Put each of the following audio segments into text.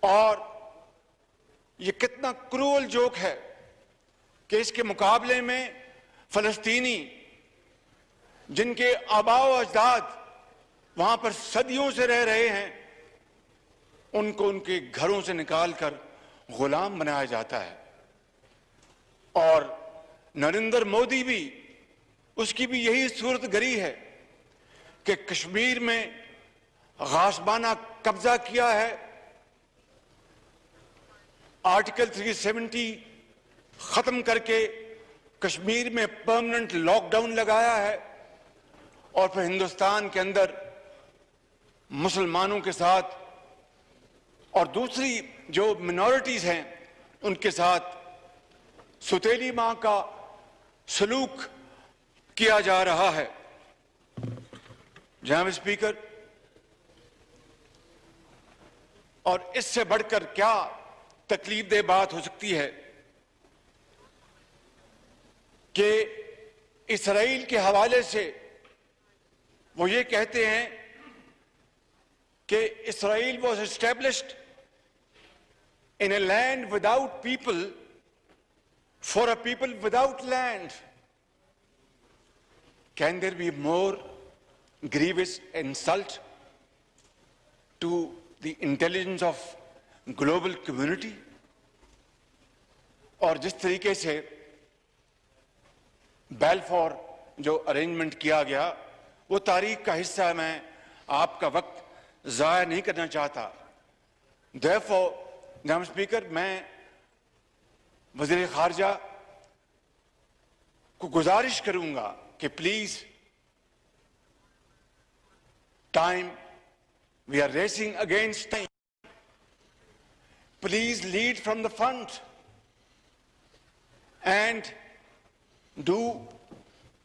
اور یہ کتنا کرول جوک ہے کہ اس کے مقابلے میں فلسطینی جن کے آباء و اجداد وہاں پر صدیوں سے رہ رہے ہیں، ان کو ان کے گھروں سے نکال کر غلام بنایا جاتا ہے. اور نریندر مودی بھی، اس کی بھی یہی صورت گری ہے کہ کشمیر میں غاصبانہ قبضہ کیا ہے، آرٹیکل 370 ختم کر کے کشمیر میں پرماننٹ لاک ڈاؤن لگایا ہے، اور پھر ہندوستان کے اندر مسلمانوں کے ساتھ اور دوسری جو منورٹیز ہیں ان کے ساتھ ستیلی ماں کا سلوک کیا جا رہا ہے. جناب اسپیکر، اور اس سے بڑھ کر کیا تکلیف دہ بات ہو سکتی ہے کہ اسرائیل کے حوالے سے وہ یہ کہتے ہیں کہ Israel was established in a land without people for a people without land. Can there be more grievous insult to the intelligence of global community? اور جس طریقے سے بیلفور جو ارینجمنٹ کیا گیا وہ تاریخ کا حصہ ہے، میں آپ کا وقت ضائع نہیں کرنا چاہتا. Therefore جناب اسپیکر، میں وزیر خارجہ کو گزارش کروں گا کہ please, time we are racing against time, please lead from the front and do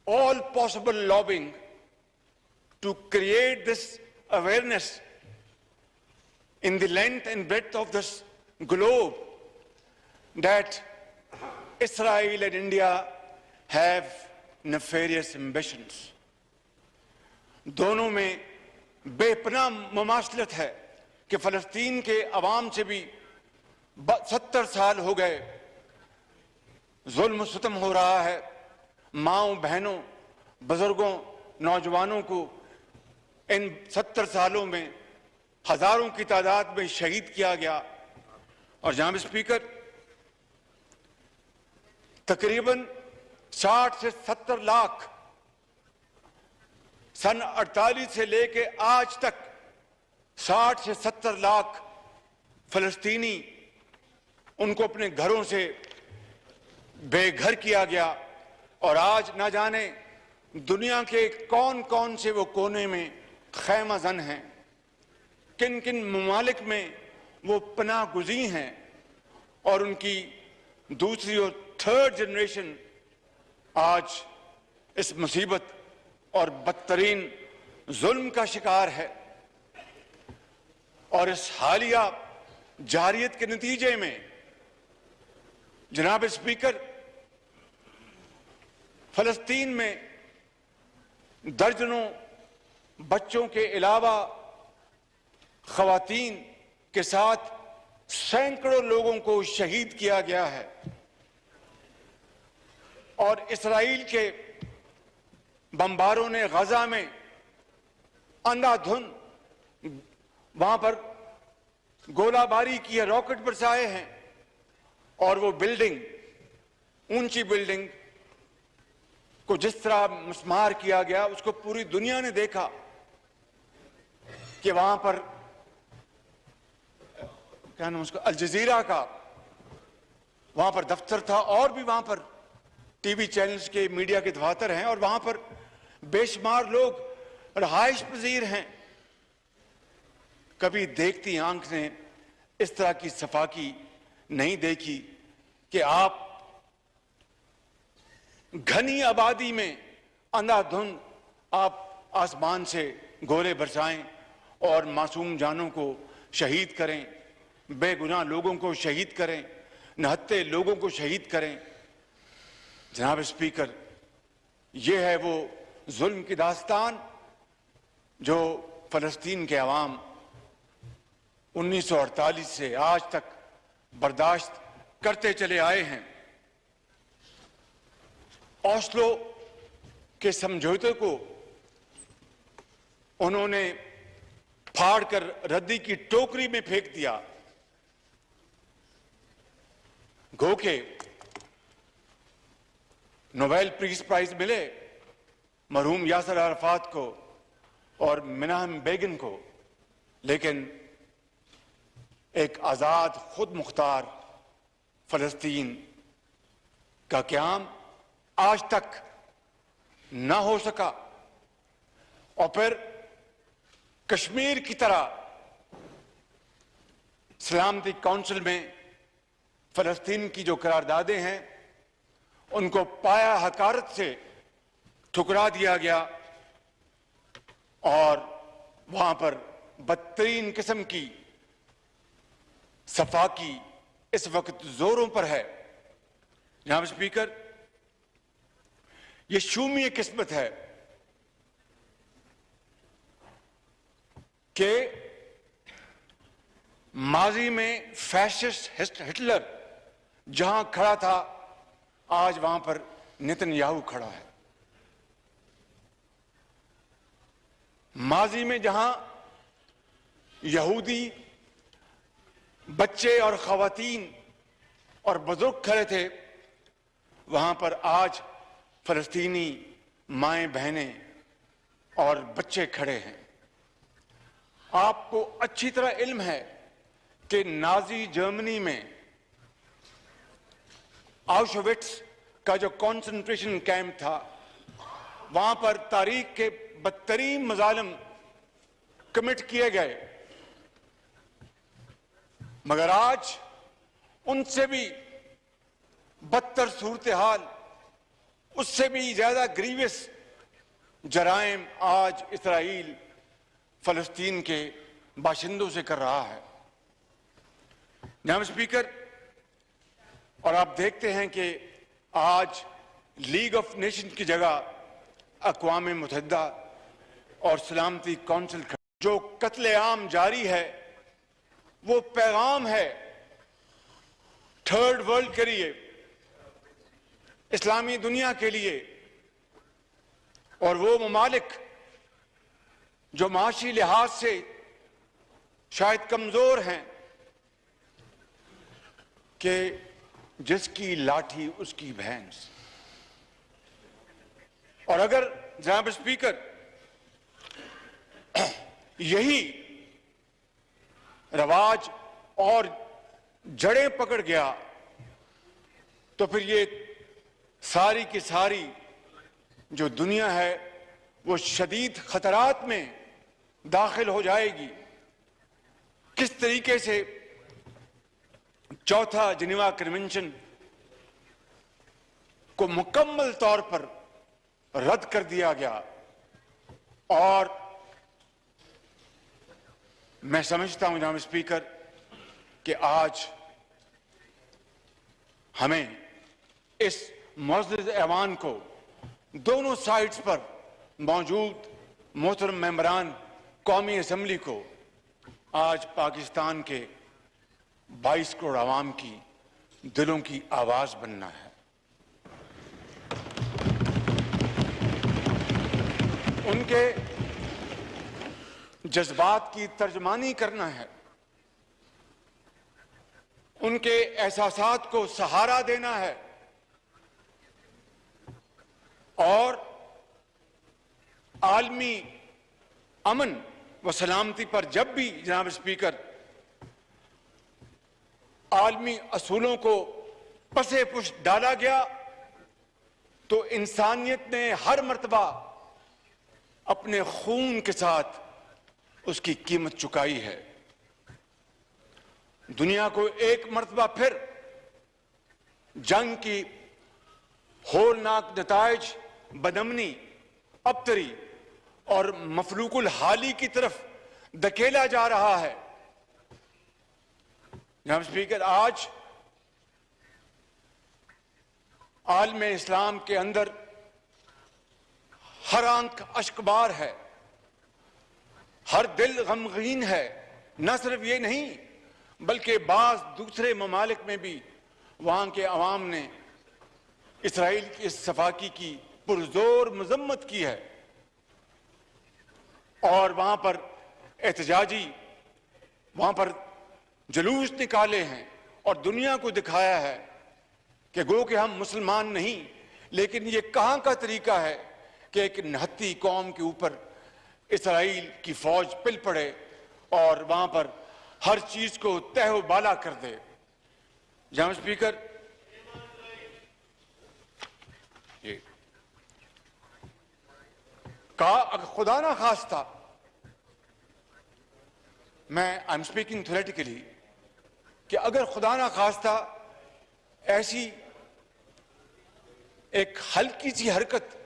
all possible lobbying to create this awareness in the length and breadth of this globe that Israel and India have nefarious ambitions. دونوں میں بے پناہ مماثلت ہے کہ فلسطین کے عوام سے بھی 70 سال ہو گئے ظلم و ستم ہو رہا ہے، ماؤں بہنوں بزرگوں نوجوانوں کو ان 70 سالوں میں ہزاروں کی تعداد میں شہید کیا گیا. اور جناب اسپیکر، تقریباً 60 سے 70 لاکھ سن 48 سے لے کے آج تک 60 سے 70 لاکھ فلسطینی ان کو اپنے گھروں سے بے گھر کیا گیا. اور آج نہ جانے دنیا کے کون کون سے وہ کونے میں خیمہ زن ہیں، کن کن ممالک میں وہ پناہ گزین ہیں، اور ان کی دوسری اور تھرڈ جنریشن آج اس مصیبت اور بدترین ظلم کا شکار ہے. اور اس حالیہ جارحیت کے نتیجے میں جناب اسپیکر، فلسطین میں درجنوں بچوں کے علاوہ خواتین کے ساتھ سینکڑوں لوگوں کو شہید کیا گیا ہے. اور اسرائیل کے بمباروں نے غزہ میں اندھا دھند وہاں پر گولہ باری کی ہے، راکٹ برسائے ہیں، اور وہ بلڈنگ، اونچی بلڈنگ کو جس طرح مسمار کیا گیا اس کو پوری دنیا نے دیکھا کہ وہاں پر کیا نام اس کا الجزیرہ کا وہاں پر دفتر تھا، اور بھی وہاں پر ٹی وی چینلز کے میڈیا کے دفاتر ہیں، اور وہاں پر بے شمار لوگ رہائش پذیر ہیں. کبھی دیکھتی آنکھ نے اس طرح کی صفاقی نہیں دیکھی کہ آپ گھنی آبادی میں اندھا دھند آپ آسمان سے گولے برسائیں اور معصوم جانوں کو شہید کریں، بے گناہ لوگوں کو شہید کریں، نہتے لوگوں کو شہید کریں. جناب اسپیکر، یہ ہے وہ ظلم کی داستان جو فلسطین کے عوام 1948 سے آج تک برداشت کرتے چلے آئے ہیں۔ اوسلو کے سمجھوتے کو انہوں نے پھاڑ کر ردی کی ٹوکری میں پھینک دیا۔ گو کہ نوبیل پیس پرائز ملے مرحوم یاسر عرفات کو اور مناہم بیگن کو، لیکن ایک آزاد خود مختار فلسطین کا قیام آج تک نہ ہو سکا۔ اور پھر کشمیر کی طرح سلامتی کونسل میں فلسطین کی جو قراردادیں ہیں ان کو پایا حقارت سے ٹھکرا دیا گیا، اور وہاں پر بدترین قسم کی صفاقی اس وقت زوروں پر ہے۔ جناب اسپیکر، یہ شومی قسمت ہے کہ ماضی میں فیشسٹ ہٹلر جہاں کھڑا تھا آج وہاں پر نتن یاہو کھڑا ہے۔ ماضی میں جہاں یہودی بچے اور خواتین اور بزرگ کھڑے تھے وہاں پر آج فلسطینی مائیں بہنیں اور بچے کھڑے ہیں۔ آپ کو اچھی طرح علم ہے کہ نازی جرمنی میں آؤشوِٹس کا جو کنسنٹریشن کیمپ تھا وہاں پر تاریخ کے بدترین مظالم کمٹ کیے گئے، مگر آج ان سے بھی بدتر صورتحال، اس سے بھی زیادہ گریوس جرائم آج اسرائیل فلسطین کے باشندوں سے کر رہا ہے۔ جناب اسپیکر، اور آپ دیکھتے ہیں کہ آج لیگ آف نیشن کی جگہ اقوام متحدہ اور سلامتی کونسل جو قتل عام جاری ہے وہ پیغام ہے تھرڈ ورلڈ کے لیے، اسلامی دنیا کے لیے، اور وہ ممالک جو معاشی لحاظ سے شاید کمزور ہیں کہ جس کی لاٹھی اس کی بھینس۔ اور اگر جناب اسپیکر یہی رواج اور جڑیں پکڑ گیا تو پھر یہ ساری کی ساری جو دنیا ہے وہ شدید خطرات میں داخل ہو جائے گی۔ کس طریقے سے چوتھا جنیوا کنونشن کو مکمل طور پر رد کر دیا گیا، اور میں سمجھتا ہوں جناب اسپیکر کہ آج ہمیں اس معزز ایوان کو دونوں سائٹس پر موجود محترم ممبران قومی اسمبلی کو آج پاکستان کے 22 کروڑ عوام کی دلوں کی آواز بننا ہے۔ ان کے جذبات کی ترجمانی کرنا ہے، ان کے احساسات کو سہارا دینا ہے، اور عالمی امن و سلامتی پر جب بھی جناب اسپیکر عالمی اصولوں کو پسے پشت ڈالا گیا تو انسانیت نے ہر مرتبہ اپنے خون کے ساتھ اس کی قیمت چکائی ہے۔ دنیا کو ایک مرتبہ پھر جنگ کی ہولناک نتائج، بدامنی، ابتری اور مفلوق الحالی کی طرف دھکیلا جا رہا ہے۔ جناب اسپیکر، آج عالم اسلام کے اندر ہر آنکھ اشکبار ہے، ہر دل غمگین ہے، نہ صرف یہ نہیں بلکہ بعض دوسرے ممالک میں بھی وہاں کے عوام نے اسرائیل کی اس صفاقی کی پرزور مذمت کی ہے اور وہاں پر احتجاجی وہاں پر جلوس نکالے ہیں اور دنیا کو دکھایا ہے کہ گو کہ ہم مسلمان نہیں، لیکن یہ کہاں کا طریقہ ہے کہ ایک نہتی قوم کے اوپر اسرائیل کی فوج پل پڑے اور وہاں پر ہر چیز کو تہ و بالا کر دے۔ جناب اسپیکر، کہا اگر خدا نہ خواستہ، میں I'm speaking theoretically، کہ اگر خدا نہ خواستہ ایسی ایک ہلکی سی حرکت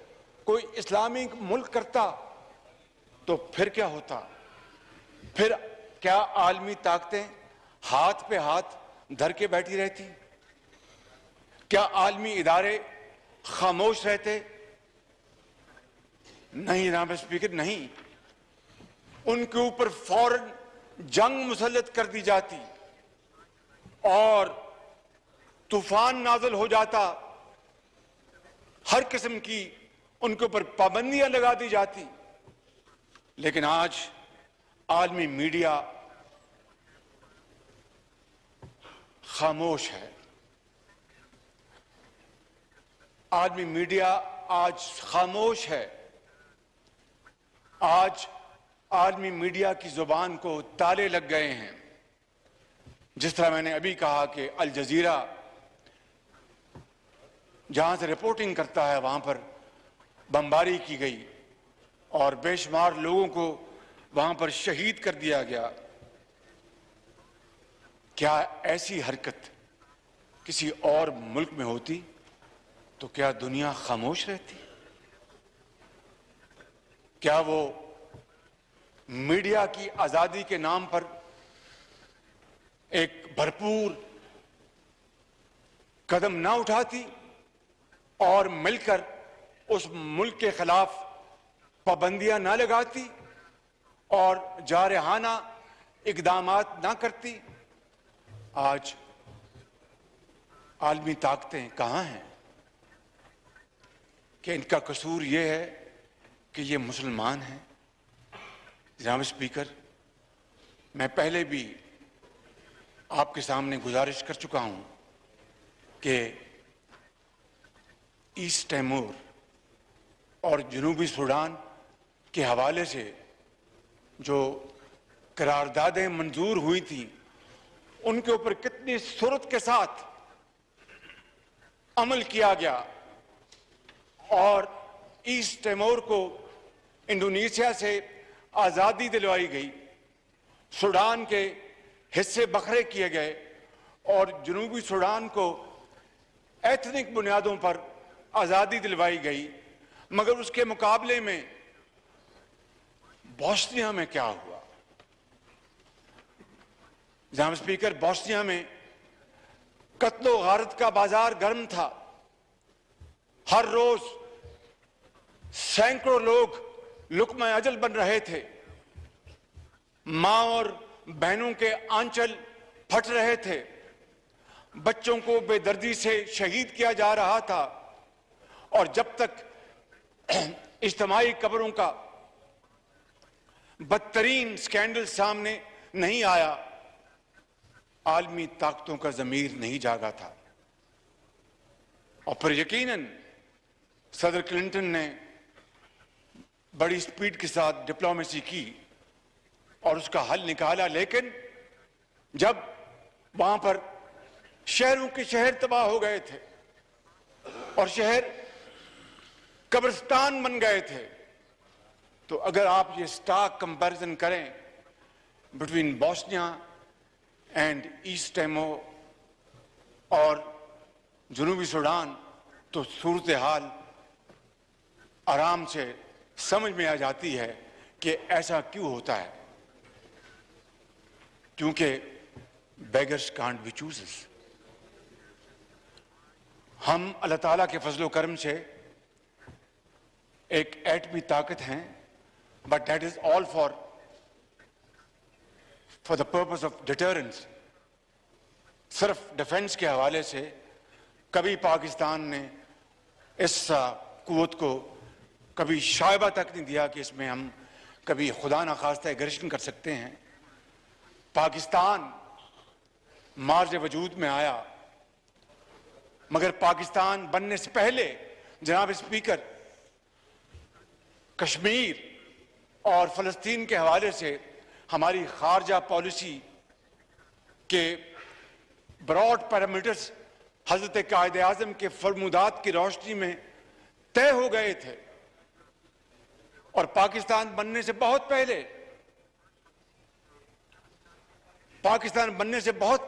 کوئی اسلامی ملک کرتا تو پھر کیا ہوتا؟ پھر کیا عالمی طاقتیں ہاتھ پہ ہاتھ دھر کے بیٹھی رہتی؟ کیا عالمی ادارے خاموش رہتے؟ نہیں جناب اسپیکر، نہیں، ان کے اوپر فوراً جنگ مسلط کر دی جاتی اور طوفان نازل ہو جاتا، ہر قسم کی ان کے اوپر پابندیاں لگا دی جاتی۔ لیکن آج عالمی میڈیا خاموش ہے، عالمی میڈیا آج خاموش ہے، آج عالمی میڈیا کی زبان کو تالے لگ گئے ہیں۔ جس طرح میں نے ابھی کہا کہ الجزیرہ جہاں سے رپورٹنگ کرتا ہے وہاں پر بمباری کی گئی اور بے شمار لوگوں کو وہاں پر شہید کر دیا گیا۔ کیا ایسی حرکت کسی اور ملک میں ہوتی تو کیا دنیا خاموش رہتی؟ کیا وہ میڈیا کی آزادی کے نام پر ایک بھرپور قدم نہ اٹھاتی اور مل کر اس ملک کے خلاف پابندیاں نہ لگاتی اور جارحانہ اقدامات نہ کرتی؟ آج عالمی طاقتیں کہاں ہیں کہ ان کا قصور یہ ہے کہ یہ مسلمان ہیں؟ جناب اسپیکر، میں پہلے بھی آپ کے سامنے گزارش کر چکا ہوں کہ ایسٹ تیمور اور جنوبی سوڈان کے حوالے سے جو قراردادیں منظور ہوئی تھیں ان کے اوپر کتنی سرعت کے ساتھ عمل کیا گیا اور ایسٹ تیمور کو انڈونیشیا سے آزادی دلوائی گئی، سوڈان کے حصے بکھرے کیے گئے اور جنوبی سوڈان کو ایتھنک بنیادوں پر آزادی دلوائی گئی، مگر اس کے مقابلے میں بوسنیا میں کیا ہوا؟ جناب اسپیکر، بوسنیا میں قتل و غارت کا بازار گرم تھا، ہر روز سینکڑوں لوگ لقمہ اجل بن رہے تھے، ماں اور بہنوں کے آنچل پھٹ رہے تھے، بچوں کو بے دردی سے شہید کیا جا رہا تھا، اور جب تک اجتماعی قبروں کا بدترین سکینڈل سامنے نہیں آیا، عالمی طاقتوں کا ضمیر نہیں جاگا تھا۔ اور پھر یقیناً صدر کلنٹن نے بڑی سپیڈ کے ساتھ ڈپلومیسی کی اور اس کا حل نکالا، لیکن جب وہاں پر شہروں کے شہر تباہ ہو گئے تھے اور شہر قبرستان بن گئے تھے، تو اگر آپ یہ سٹارک کمپیریزن کریں between Bosnia and East Timor اور جنوبی سوڈان، تو صورتحال آرام سے سمجھ میں آ جاتی ہے کہ ایسا کیوں ہوتا ہے، کیونکہ beggars can't be choosers۔ ہم اللہ تعالیٰ کے فضل و کرم سے ایک ایٹمی طاقت ہیں، but that is all for for the purpose of deterrence. صرف ڈیفنس کے حوالے سے کبھی پاکستان نے اس قوت کو کبھی شائبہ تک نہیں دیا کہ اس میں ہم کبھی خدا نخواستہ ایگریشن کر سکتے ہیں. پاکستان مارج وجود میں آیا، مگر پاکستان بننے سے پہلے جناب اسپیکر کشمیر اور فلسطین کے حوالے سے ہماری خارجہ پالیسی کے براڈ پیرامیٹرز حضرت قائد اعظم کے فرمودات کی روشنی میں طے ہو گئے تھے. اور پاکستان بننے سے بہت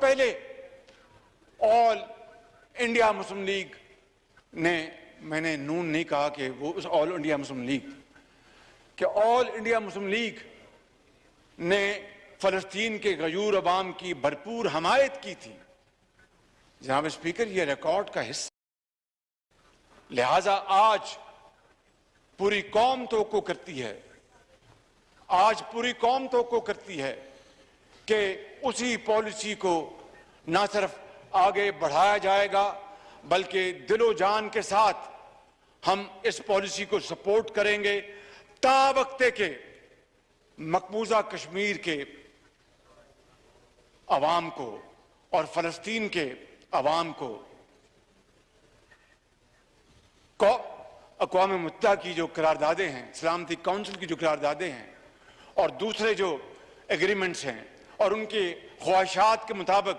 پہلے آل انڈیا مسلم لیگ نے، میں نے نون نہیں کہا کہ وہ آل انڈیا مسلم لیگ، کہ آل انڈیا مسلم لیگ نے فلسطین کے غیور عوام کی بھرپور حمایت کی تھی. جناب اسپیکر، یہ ریکارڈ کا حصہ، لہذا آج پوری قوم توقع کرتی ہے کہ اسی پالیسی کو نہ صرف آگے بڑھایا جائے گا بلکہ دل و جان کے ساتھ ہم اس پالیسی کو سپورٹ کریں گے تا وقتے کہ مقبوضہ کشمیر کے عوام کو اور فلسطین کے عوام کو اقوام متحدہ کی جو قراردادیں ہیں، سلامتی کونسل کی جو قراردادیں ہیں اور دوسرے جو ایگریمنٹس ہیں، اور ان کی خواہشات کے مطابق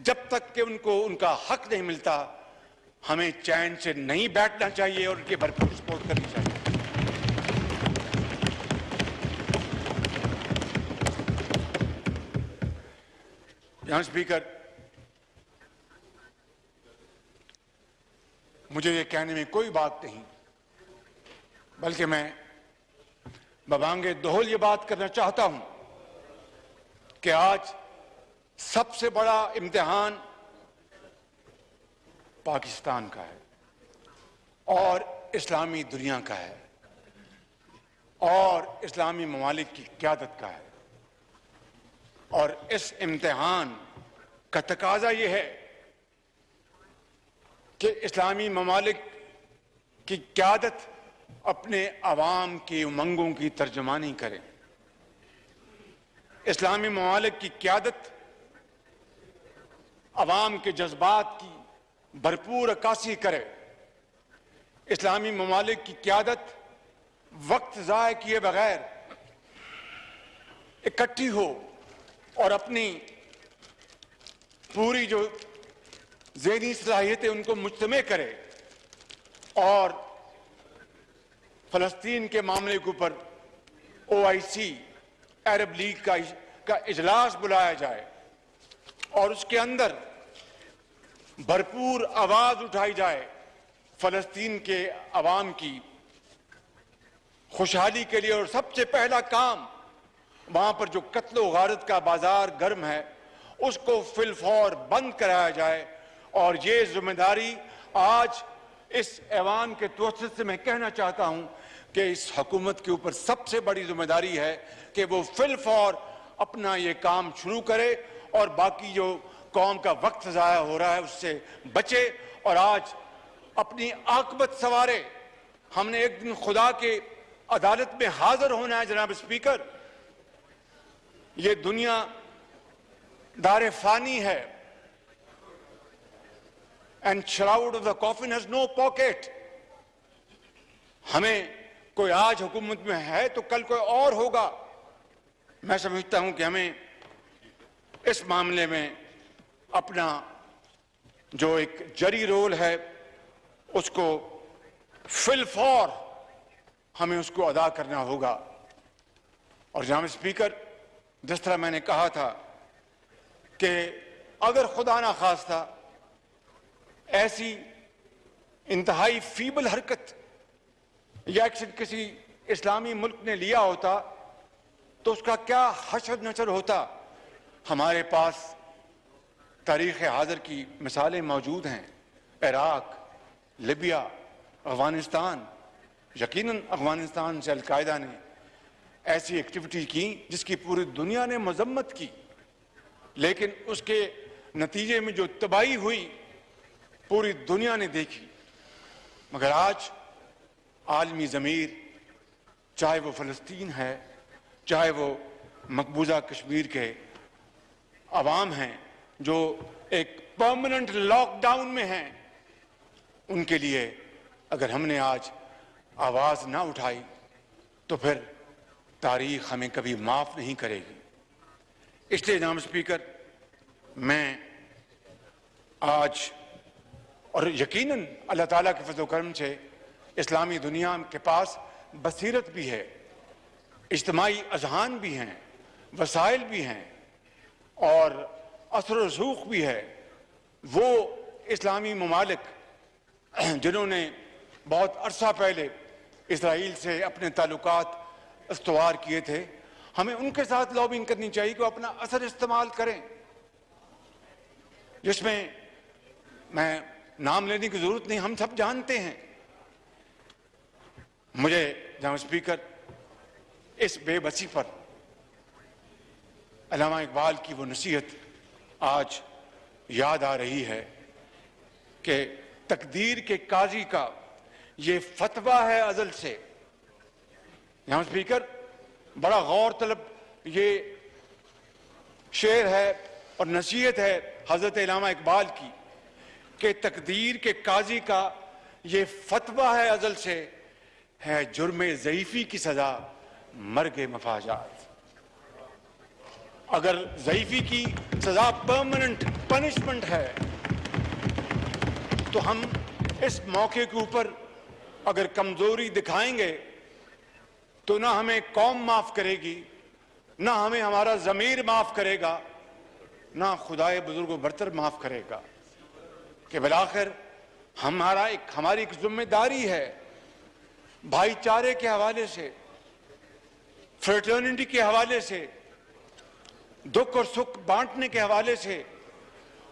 جب تک کہ ان کو ان کا حق نہیں ملتا، ہمیں چین سے نہیں بیٹھنا چاہیے اور ان کی بھرپور سپورٹ کرنی چاہیے. جناب اسپیکر، مجھے یہ کہنے میں کوئی بات نہیں، بلکہ میں ببانگ دہل یہ بات کرنا چاہتا ہوں کہ آج سب سے بڑا امتحان پاکستان کا ہے اور اسلامی دنیا کا ہے اور اسلامی ممالک کی قیادت کا ہے. اور اس امتحان کا تقاضا یہ ہے کہ اسلامی ممالک کی قیادت اپنے عوام کی امنگوں کی ترجمانی کرے. اسلامی ممالک کی قیادت عوام کے جذبات کی بھرپور عکاسی کرے. اسلامی ممالک کی قیادت وقت ضائع کیے بغیر اکٹھی ہو اور اپنی پوری جو ذہنی صلاحیتیں ان کو مجتمع کرے اور فلسطین کے معاملے کے اوپر OIC عرب لیگ کا اجلاس بلایا جائے اور اس کے اندر بھرپور آواز اٹھائی جائے فلسطین کے عوام کی خوشحالی کے لیے. اور سب سے پہلا کام وہاں پر جو قتل و غارت کا بازار گرم ہے اس کو فی الفور بند کرایا جائے. اور یہ ذمہ داری آج اس ایوان کے توسط سے میں کہنا چاہتا ہوں کہ اس حکومت کے اوپر سب سے بڑی ذمہ داری ہے کہ وہ فی الفور اپنا یہ کام شروع کرے اور باقی جو قوم کا وقت ضائع ہو رہا ہے اس سے بچے اور آج اپنی عاقبت سنوارے. ہم نے ایک دن خدا کے عدالت میں حاضر ہونا ہے. جناب اسپیکر، یہ دنیا دار فانی ہے. And shroud of the coffin has no pocket. ہمیں کوئی آج حکومت میں ہے تو کل کوئی اور ہوگا. میں سمجھتا ہوں کہ ہمیں اس معاملے میں اپنا جو ایک جری رول ہے اس کو فی الفور ہمیں اس کو ادا کرنا ہوگا. اور جناب اسپیکر، جس طرح میں نے کہا تھا کہ اگر خدا نہ خواستہ ایسی انتہائی فیبل حرکت یا ایکشن کسی اسلامی ملک نے لیا ہوتا تو اس کا کیا حشر نشر ہوتا. ہمارے پاس تاریخ حاضر کی مثالیں موجود ہیں. عراق، لیبیا، افغانستان. یقیناً افغانستان سے القاعدہ نے ایسی ایکٹیویٹی کی جس کی پوری دنیا نے مذمت کی. لیکن اس کے نتیجے میں جو تباہی ہوئی پوری دنیا نے دیکھی. مگر آج عالمی ضمیر، چاہے وہ فلسطین ہے، چاہے وہ مقبوضہ کشمیر کے عوام ہیں جو ایک پرماننٹ لاک ڈاؤن میں ہیں، ان کے لیے اگر ہم نے آج آواز نہ اٹھائی تو پھر تاریخ ہمیں کبھی معاف نہیں کرے گی. اس لیے جناب اسپیکر، میں آج اور یقیناً اللہ تعالیٰ کے فضل و کرم سے اسلامی دنیا کے پاس بصیرت بھی ہے، اجتماعی اذہان بھی ہیں، وسائل بھی ہیں اور اثر و رسوخ بھی ہے. وہ اسلامی ممالک جنہوں نے بہت عرصہ پہلے اسرائیل سے اپنے تعلقات استوار کیے تھے، ہمیں ان کے ساتھ لابنگ کرنی چاہیے کہ وہ اپنا اثر استعمال کریں، جس میں نام لینے کی ضرورت نہیں، ہم سب جانتے ہیں. مجھے جناب اسپیکر اس بے بسی پر علامہ اقبال کی وہ نصیحت آج یاد آ رہی ہے کہ تقدیر کے قاضی کا یہ فتویٰ ہے ازل سے. جناب اسپیکر، بڑا غور طلب یہ شعر ہے اور نصیحت ہے حضرت علامہ اقبال کی کہ تقدیر کے قاضی کا یہ فتویٰ ہے ازل سے، ہے جرم ضعیفی کی سزا مرگ مفاجات. اگر ضعیفی کی سزا پرماننٹ پنشمنٹ ہے تو ہم اس موقع کے اوپر اگر کمزوری دکھائیں گے تو نہ ہمیں قوم معاف کرے گی، نہ ہمیں ہمارا ضمیر معاف کرے گا، نہ خدائے بزرگ و برتر معاف کرے گا. کہ بالآخر ہماری ایک ذمہ داری ہے بھائی چارے کے حوالے سے، فریٹرنٹی کے حوالے سے، دکھ اور سکھ بانٹنے کے حوالے سے،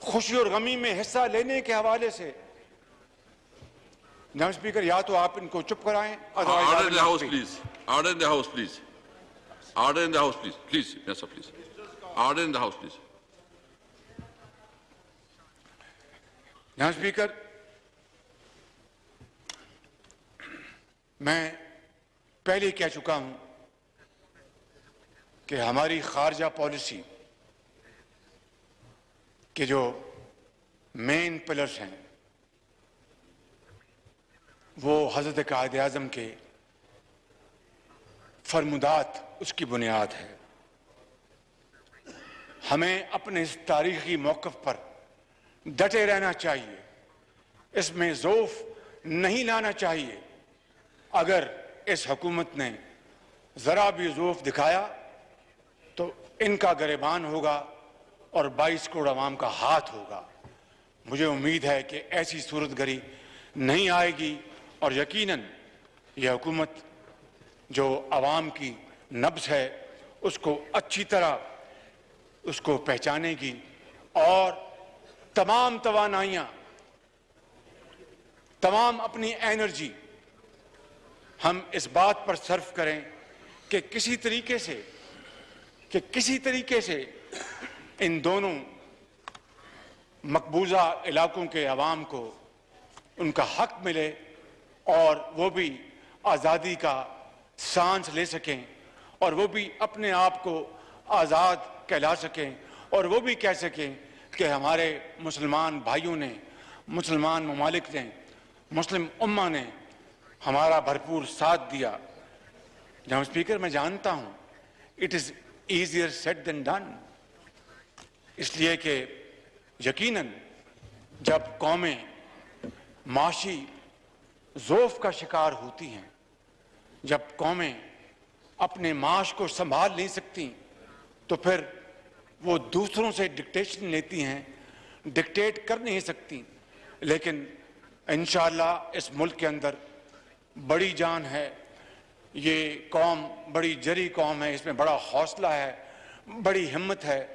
خوشی اور غمی میں حصہ لینے کے حوالے سے. جناب اسپیکر، یا تو آپ ان کو چپ کرائیں. Order in the House, please. Order in the House, please. Order in the House, please. Please, yes, sir, please. Order in the House, please. جناب اسپیکر، میں پہلے کہہ چکا ہوں کہ ہماری خارجہ پالیسی کے جو مین پلرز ہیں وہ حضرت قائد اعظم کے فرمودات اس کی بنیاد ہے. ہمیں اپنے اس تاریخی موقف پر ڈٹے رہنا چاہیے، اس میں ضعف نہیں لانا چاہیے. اگر اس حکومت نے ذرا بھی ضعف دکھایا تو ان کا گریبان ہوگا اور 22 کروڑ عوام کا ہاتھ ہوگا. مجھے امید ہے کہ ایسی صورت گری نہیں آئے گی اور یقیناً یہ حکومت جو عوام کی نبض ہے اس کو اچھی طرح اس کو پہچانے گی اور تمام توانائیاں، تمام اپنی انرجی ہم اس بات پر صرف کریں کہ کسی طریقے سے ان دونوں مقبوضہ علاقوں کے عوام کو ان کا حق ملے اور وہ بھی آزادی کا سانس لے سکیں اور وہ بھی اپنے آپ کو آزاد کہلا سکیں اور وہ بھی کہہ سکیں کہ ہمارے مسلمان بھائیوں نے، مسلمان ممالک نے، مسلم امہ نے ہمارا بھرپور ساتھ دیا. جناب اسپیکر، میں جانتا ہوں it is easier said than done, اس لیے کہ یقیناً جب قومیں معاشی ضعف کا شکار ہوتی ہیں، جب قومیں اپنے معاش کو سنبھال نہیں سکتی تو پھر وہ دوسروں سے ڈکٹیشن لیتی ہیں، ڈکٹیٹ کر نہیں سکتی. لیکن انشاءاللہ اس ملک کے اندر بڑی جان ہے، یہ قوم بڑی جری قوم ہے، اس میں بڑا حوصلہ ہے، بڑی ہمت ہے.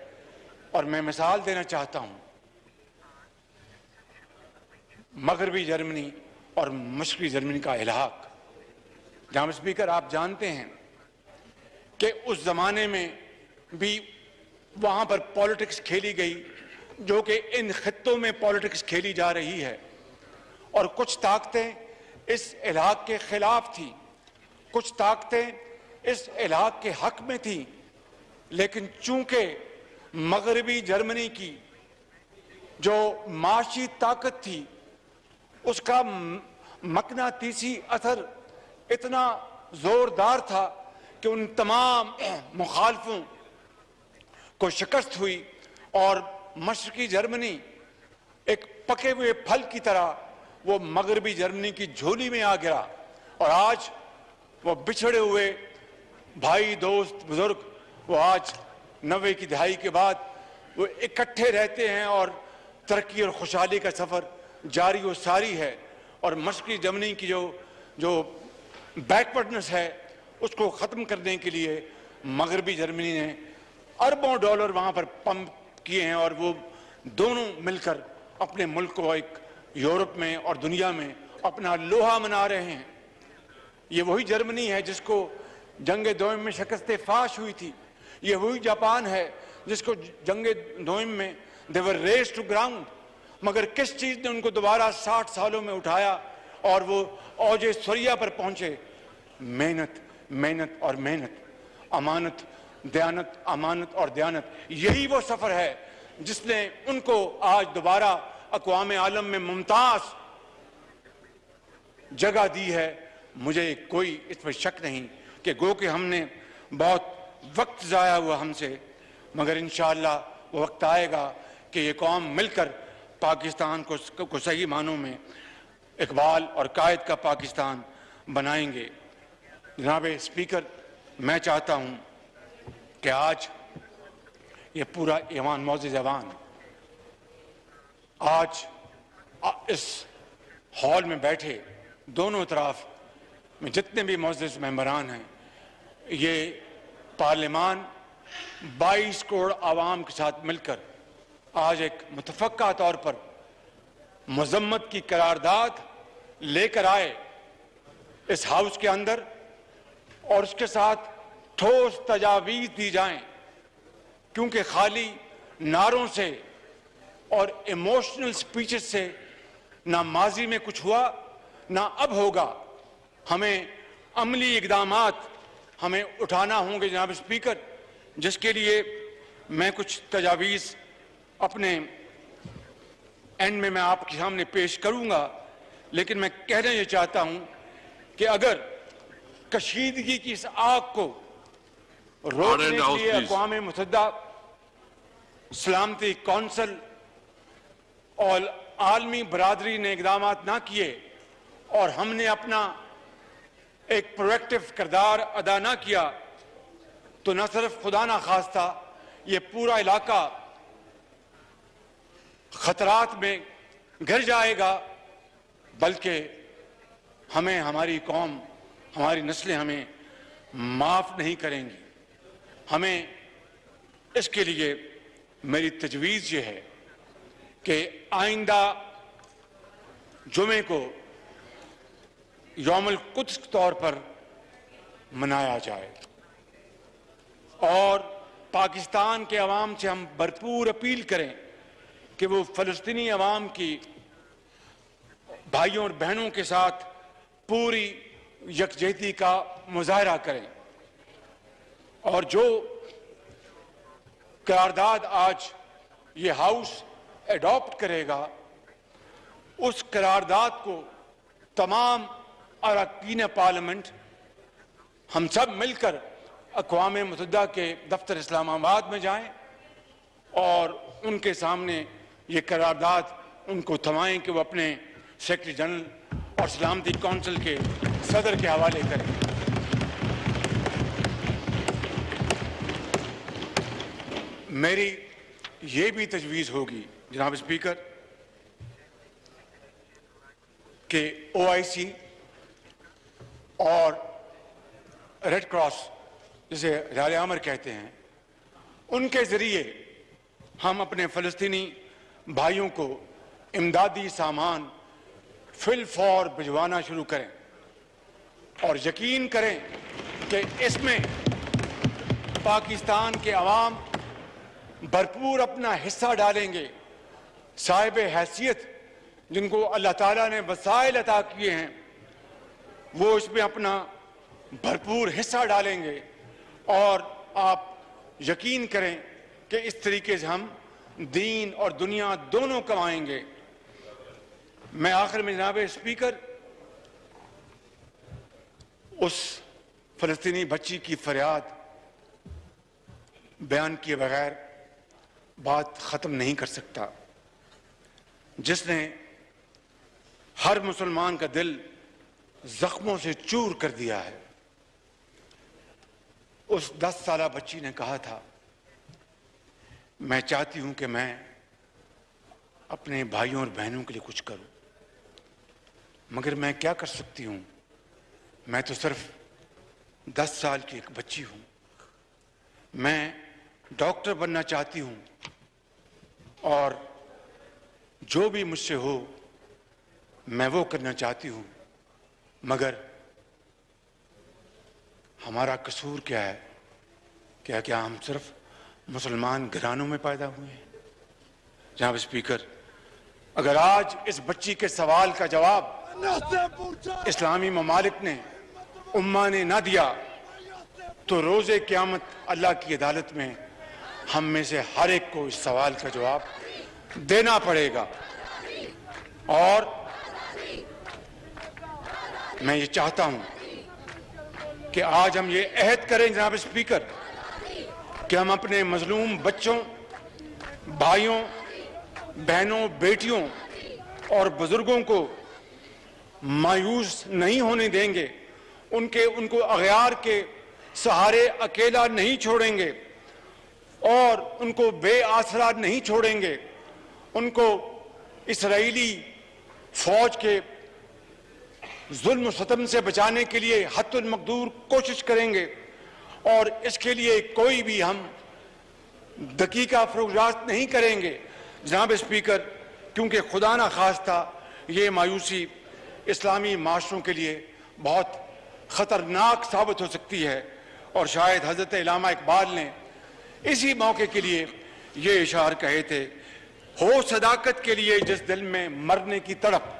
اور میں مثال دینا چاہتا ہوں، مغربی جرمنی اور مشرقی جرمنی کا الحاق. جناب اسپیکر، آپ جانتے ہیں کہ اس زمانے میں بھی وہاں پر پالیٹکس کھیلی گئی جو کہ ان خطوں میں پالیٹکس کھیلی جا رہی ہے، اور کچھ طاقتیں اس الحاق کے خلاف تھیں، کچھ طاقتیں اس الحاق کے حق میں تھیں، لیکن چونکہ مغربی جرمنی کی جو معاشی طاقت تھی اس کا مقناطیسی اثر اتنا زوردار تھا کہ ان تمام مخالفوں کو شکست ہوئی اور مشرقی جرمنی ایک پکے ہوئے پھل کی طرح وہ مغربی جرمنی کی جھولی میں آ گرا، اور آج وہ بچھڑے ہوئے بھائی دوست بزرگ وہ آج 90 کی دہائی کے بعد وہ اکٹھے رہتے ہیں اور ترقی اور خوشحالی کا سفر جاری و ساری ہے، اور مشرقی جرمنی کی جو بیکورڈنس ہے اس کو ختم کرنے کے لیے مغربی جرمنی نے اربوں ڈالر وہاں پر پمپ کیے ہیں، اور وہ دونوں مل کر اپنے ملک کو ایک یورپ میں اور دنیا میں اپنا لوہا منا رہے ہیں۔ یہ وہی جرمنی ہے جس کو جنگ دوئم میں شکست فاش ہوئی تھی، یہ وہی جاپان ہے جس کو جنگ دوئم میں they were raised to ground، مگر کس چیز نے ان کو دوبارہ 60 سالوں میں اٹھایا اور وہ اوج ثریا پر پہنچے؟ محنت، محنت اور محنت، امانت، دیانت، امانت اور دیانت، یہی وہ سفر ہے جس نے ان کو آج دوبارہ اقوام عالم میں ممتاز جگہ دی ہے۔ مجھے کوئی اس پر شک نہیں کہ گو کہ ہم نے بہت وقت ضائع ہوا ہم سے، مگر انشاءاللہ وہ وقت آئے گا کہ یہ قوم مل کر پاکستان کو صحیح معنوں میں اقبال اور قائد کا پاکستان بنائیں گے۔ جناب اسپیکر، میں چاہتا ہوں کہ آج یہ پورا ایوان معزز ایوان آج اس ہال میں بیٹھے دونوں طرف میں جتنے بھی معزز ممبران ہیں، یہ پارلیمان 22 کروڑ عوام کے ساتھ مل کر آج ایک متفقہ طور پر مذمت کی قرارداد لے کر آئے اس ہاؤس کے اندر، اور اس کے ساتھ ٹھوس تجاویز دی جائیں، کیونکہ خالی نعروں سے اور ایموشنل سپیچز سے نہ ماضی میں کچھ ہوا نہ اب ہوگا۔ ہمیں عملی اقدامات ہمیں اٹھانا ہوں گے جناب اسپیکر، جس کے لیے میں کچھ تجاویز اپنے اینڈ میں آپ کے سامنے پیش کروں گا، لیکن میں کہنا یہ چاہتا ہوں کہ اگر کشیدگی کی اس آگ کو روکنے کے لیے اقوام متحدہ سلامتی کونسل اور عالمی برادری نے اقدامات نہ کیے اور ہم نے اپنا ایک پرویکٹیو کردار ادا نہ کیا، تو نہ صرف خدا نہ خواستہ یہ پورا علاقہ خطرات میں گر جائے گا، بلکہ ہمیں ہماری قوم ہماری نسلیں ہمیں معاف نہیں کریں گی۔ ہمیں اس کے لیے میری تجویز یہ ہے کہ آئندہ جمعے کو یوم القدس کے طور پر منایا جائے، اور پاکستان کے عوام سے ہم بھرپور اپیل کریں کہ وہ فلسطینی عوام کی بھائیوں اور بہنوں کے ساتھ پوری یکجہتی کا مظاہرہ کریں، اور جو قرارداد آج یہ ہاؤس ایڈاپٹ کرے گا اس قرارداد کو تمام اراکین پارلیمنٹ ہم سب مل کر اقوام متحدہ کے دفتر اسلام آباد میں جائیں اور ان کے سامنے یہ قرارداد ان کو تھمائیں کہ وہ اپنے سیکرٹری جنرل اور سلامتی کونسل کے صدر کے حوالے کریں۔ میری یہ بھی تجویز ہوگی جناب اسپیکر کہ OIC اور ریڈ کراس جسے ہلال احمر کہتے ہیں ان کے ذریعے ہم اپنے فلسطینی بھائیوں کو امدادی سامان فل فور بھجوانا شروع کریں، اور یقین کریں کہ اس میں پاکستان کے عوام بھرپور اپنا حصہ ڈالیں گے، صاحب حیثیت جن کو اللہ تعالیٰ نے وسائل عطا کیے ہیں وہ اس میں اپنا بھرپور حصہ ڈالیں گے، اور آپ یقین کریں کہ اس طریقے سے ہم دین اور دنیا دونوں کمائیں گے۔ میں آخر میں جناب اسپیکر اس فلسطینی بچی کی فریاد بیان کیے بغیر بات ختم نہیں کر سکتا، جس نے ہر مسلمان کا دل زخموں سے چور کر دیا ہے۔ اس 10 سالہ بچی نے کہا تھا، میں چاہتی ہوں کہ میں اپنے بھائیوں اور بہنوں کے لیے کچھ کروں، مگر میں کیا کر سکتی ہوں؟ میں تو صرف 10 سال کی ایک بچی ہوں۔ میں ڈاکٹر بننا چاہتی ہوں اور جو بھی مجھ سے ہو میں وہ کرنا چاہتی ہوں، مگر ہمارا قصور کیا ہے؟ کیا ہم صرف مسلمان گھرانوں میں پیدا ہوئے ہیں؟ جناب اسپیکر، اگر آج اس بچی کے سوال کا جواب اسلامی ممالک نے، امہ نے نہ دیا تو روز قیامت اللہ کی عدالت میں ہم میں سے ہر ایک کو اس سوال کا جواب دینا پڑے گا۔ اور میں یہ چاہتا ہوں کہ آج ہم یہ عہد کریں جناب اسپیکر کہ ہم اپنے مظلوم بچوں، بھائیوں، بہنوں، بیٹیوں اور بزرگوں کو مایوس نہیں ہونے دیں گے، ان کو اغیار کے سہارے اکیلا نہیں چھوڑیں گے اور ان کو بے آسرا نہیں چھوڑیں گے، ان کو اسرائیلی فوج کے ظلم و ستم سے بچانے کے لیے حد المقدور کوشش کریں گے، اور اس کے لیے کوئی بھی ہم دقیقہ فروخت نہیں کریں گے جناب اسپیکر، کیونکہ خدا نہ خواستہ یہ مایوسی اسلامی معاشروں کے لیے بہت خطرناک ثابت ہو سکتی ہے۔ اور شاید حضرت علامہ اقبال نے اسی موقع کے لیے یہ اشعار کہے تھے، ہو صداقت کے لیے جس دل میں مرنے کی تڑپ۔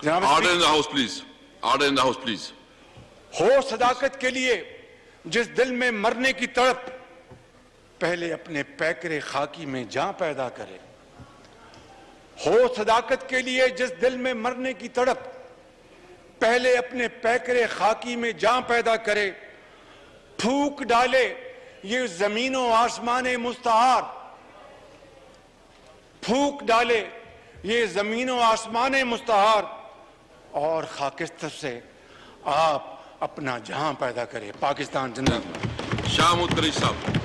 Order in the House, please. Order in the House, please. ہو صداقت کے لیے جس دل میں مرنے کی تڑپ، پہلے اپنے پیکرے خاکی میں جاں پیدا کرے۔ ہو صداقت کے لیے جس دل میں مرنے کی تڑپ، پہلے اپنے پیکرے خاکی میں جاں پیدا کرے۔ پھونک ڈالے یہ زمین و آسمان مستعار، پھونک ڈالے یہ زمین و آسمان مستعار، اور خاکستر سے آپ اپنا جہاں پیدا کرے۔ پاکستان زندہ باد۔ شاہ محمود قریشی صاحب